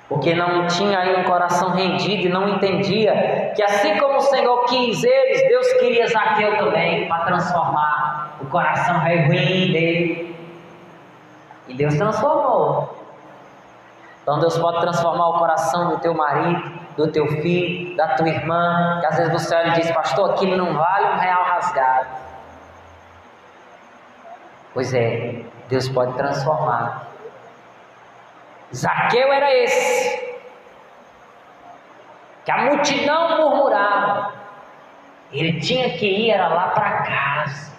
Porque não tinha aí um coração rendido e não entendia que assim como o Senhor quis eles, Deus queria Zaqueu também, para transformar o coração ruim dele. E Deus transformou. Então Deus pode transformar o coração do teu marido, do teu filho, da tua irmã, que às vezes você olha e diz, pastor, aquilo não vale um real rasgado. Pois é, Deus pode transformar. Zaqueu era esse, que a multidão murmurava, ele tinha que ir, era lá para casa.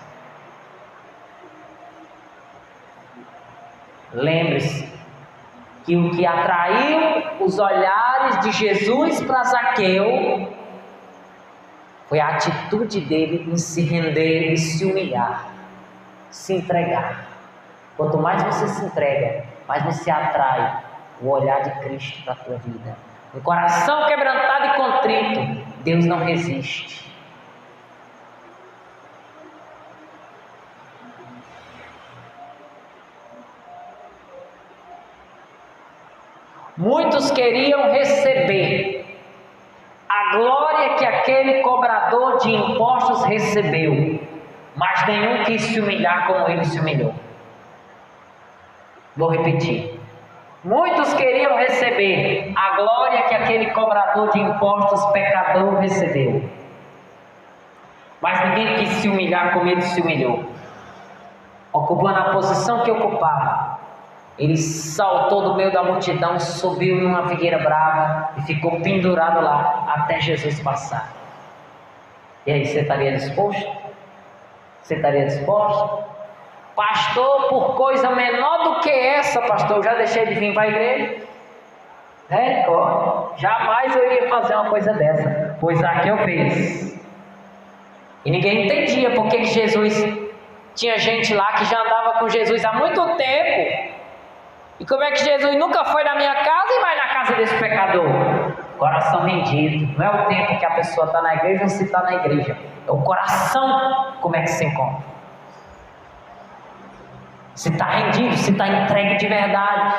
Lembre-se que o que atraiu os olhares de Jesus para Zaqueu foi a atitude dele em se render e se humilhar, se entregar. Quanto mais você se entrega, mais você atrai o olhar de Cristo para a tua vida. Um coração quebrantado e contrito, Deus não resiste. Muitos queriam receber a glória que aquele cobrador de impostos recebeu, mas nenhum quis se humilhar como ele se humilhou. Vou repetir. Muitos queriam receber a glória que aquele cobrador de impostos pecador recebeu, mas ninguém quis se humilhar como ele se humilhou. Ocupando a posição que ocupava, ele saltou do meio da multidão, subiu em uma figueira brava e ficou pendurado lá até Jesus passar. E aí, você estaria disposto? Você estaria disposto? Pastor, por coisa menor do que essa, pastor, eu já deixei de vir para a igreja. Jamais eu iria fazer uma coisa dessa, pois Zaqueu fez. E ninguém entendia porque que Jesus, tinha gente lá que já andava com Jesus há muito tempo. E como é que Jesus nunca foi na minha casa e vai na casa desse pecador? Coração rendido. Não é o tempo que a pessoa está na igreja ou se está na igreja. É o coração, como é que se encontra. Se está rendido, se está entregue de verdade.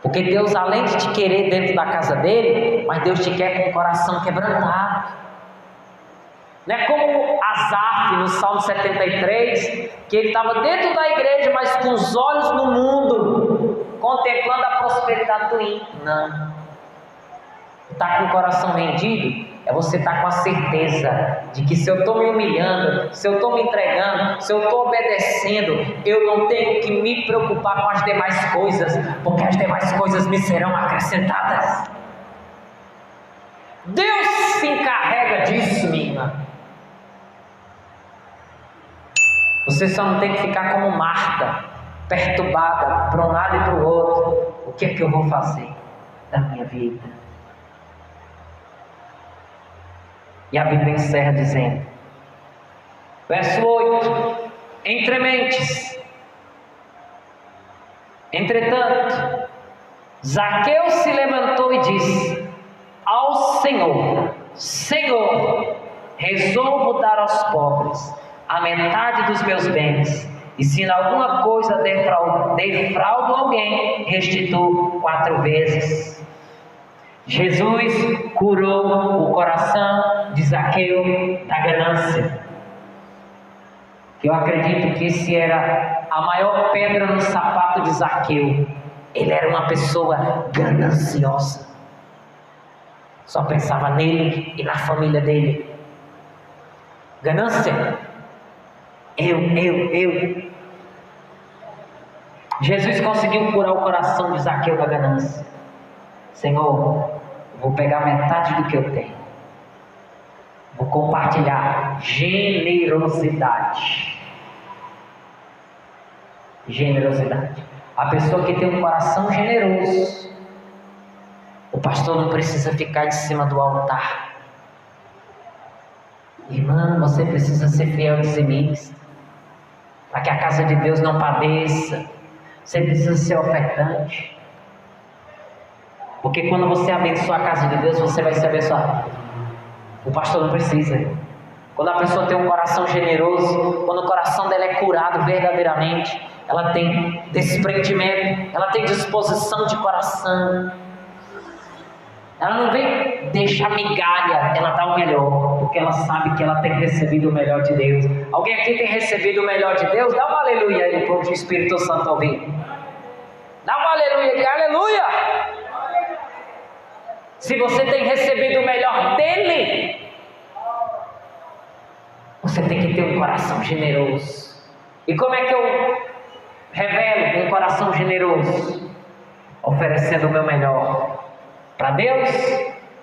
Porque Deus, além de te querer dentro da casa dele, mas Deus te quer com o coração quebrantado. Não é como Asaf no Salmo 73, que ele estava dentro da igreja, mas com os olhos no mundo, contemplando a prosperidade do ímpio. Não. Estar com o coração rendido é você estar com a certeza de que se eu estou me humilhando, se eu estou me entregando, se eu estou obedecendo, eu não tenho que me preocupar com as demais coisas, porque as demais coisas me serão acrescentadas. Deus se encarrega disso, minha irmã. Você só não tem que ficar como Marta, perturbada para um lado e para o outro. O que é que eu vou fazer da minha vida? E a Bíblia encerra dizendo, verso 8: Entretanto, Zaqueu se levantou e disse ao Senhor: Senhor, resolvo dar aos pobres a metade dos meus bens, e se em alguma coisa defraudo alguém, restituo 4 vezes. Jesus curou o coração de Zaqueu da ganância. Eu acredito que esse era a maior pedra no sapato de Zaqueu. Ele era uma pessoa gananciosa. Só pensava nele e na família dele. Ganância. Eu. Jesus conseguiu curar o coração de Zaqueu da ganância. Senhor, vou pegar metade do que eu tenho. Vou compartilhar. Generosidade. A pessoa que tem um coração generoso, o pastor não precisa ficar em cima do altar. Irmã, você precisa ser fiel e dizimista, para que a casa de Deus não padeça. Você precisa ser ofertante. Porque quando você abençoa a casa de Deus, você vai se abençoar. O pastor não precisa. Quando a pessoa tem um coração generoso, quando o coração dela é curado verdadeiramente, ela tem desprendimento, ela tem disposição de coração. Ela não vem deixar migalha, ela dá o melhor, porque ela sabe que ela tem recebido o melhor de Deus. Alguém aqui tem recebido o melhor de Deus? Dá um aleluia aí para o Espírito Santo ouvir. Dá um aleluia aqui, aleluia! Se você tem recebido o melhor dele, você tem que ter um coração generoso. E como é que eu revelo um coração generoso? Oferecendo o meu melhor para Deus,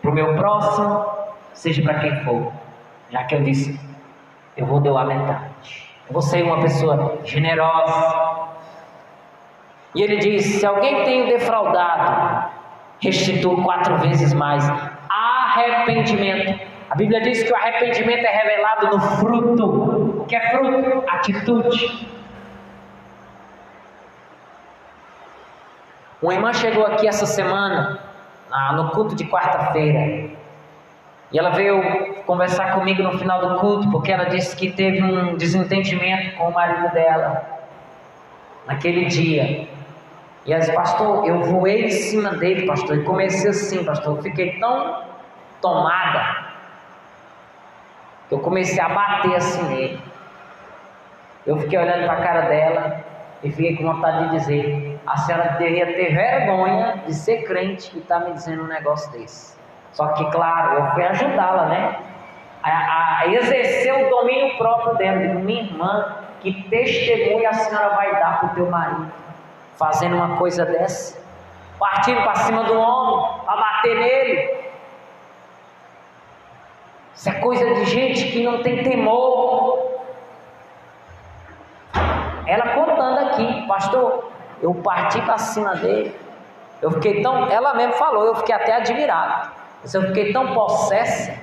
para o meu próximo, seja para quem for. Já que eu disse, eu vou doar metade. Eu vou ser uma pessoa generosa. E ele diz: se alguém tem o defraudado, restituo 4 vezes mais. Arrependimento. A Bíblia diz que o arrependimento é revelado no fruto. O que é fruto? Atitude. Uma irmã chegou aqui essa semana, no culto de quarta-feira, e ela veio conversar comigo no final do culto, porque ela disse que teve um desentendimento com o marido dela naquele dia. E ela disse: pastor, eu voei em cima dele, pastor, e comecei assim, pastor, eu fiquei tão tomada, que eu comecei a bater assim nele. Eu fiquei olhando para a cara dela e fiquei com vontade de dizer: a senhora deveria ter vergonha de ser crente e estar me dizendo um negócio desse. Só que, claro, eu fui ajudá-la, né? A exercer o domínio próprio dela. Digo: minha irmã, que testemunho a senhora vai dar para o teu marido, fazendo uma coisa dessa, partindo para cima do homem, a bater nele? Isso é coisa de gente que não tem temor. Ela contando aqui: pastor, eu parti para cima dele, eu fiquei tão, ela mesmo falou, eu fiquei até admirado, eu fiquei tão possessa,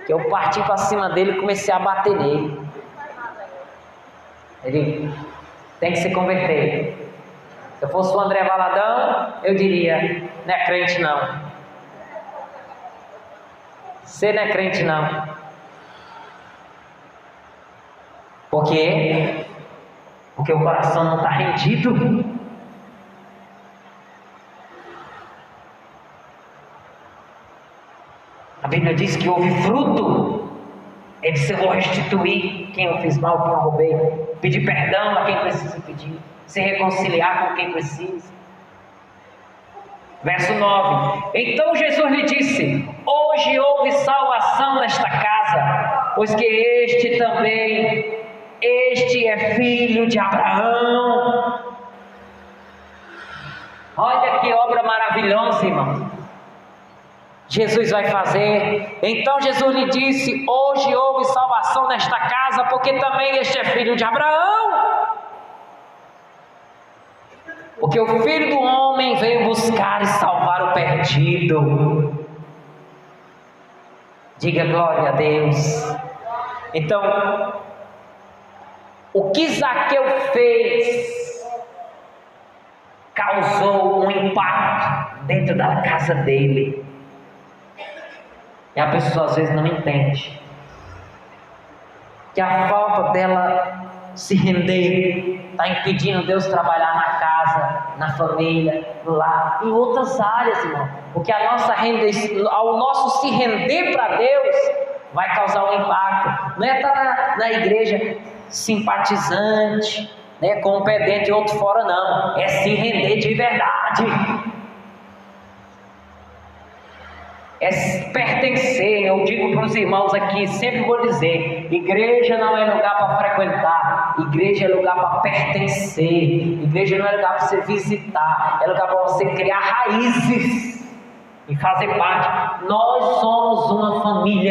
que eu parti para cima dele e comecei a bater nele. Ele tem que se converter. Se eu fosse o André Valadão, eu diria: não é crente não, você não é crente não. Por quê? Porque o coração não está rendido. A Bíblia diz que houve fruto. Ele disse: eu vou restituir quem eu fiz mal, quem eu roubei, pedir perdão a quem precisa pedir, se reconciliar com quem precisa. Verso 9: então Jesus lhe disse: hoje houve salvação nesta casa, pois que este é filho de Abraão. Olha que obra maravilhosa, irmão, Jesus vai fazer. Então Jesus lhe disse: hoje houve salvação nesta casa, porque também este é filho de Abraão. Porque o Filho do Homem veio buscar e salvar o perdido. Diga glória a Deus. Então, o que Zaqueu fez causou um impacto dentro da casa dele. E a pessoa às vezes não entende que a falta dela se render está impedindo Deus trabalhar na casa, na família, no lar, em outras áreas, irmão. Porque ao nosso se render para Deus vai causar um impacto. Não é estar na igreja simpatizante, né, com um pé dentro e outro fora, não. É se render de verdade. É pertencer. Eu digo para os irmãos aqui, sempre vou dizer: igreja não é lugar para frequentar, igreja é lugar para pertencer, igreja não é lugar para você visitar, é lugar para você criar raízes e fazer parte. Nós somos uma família.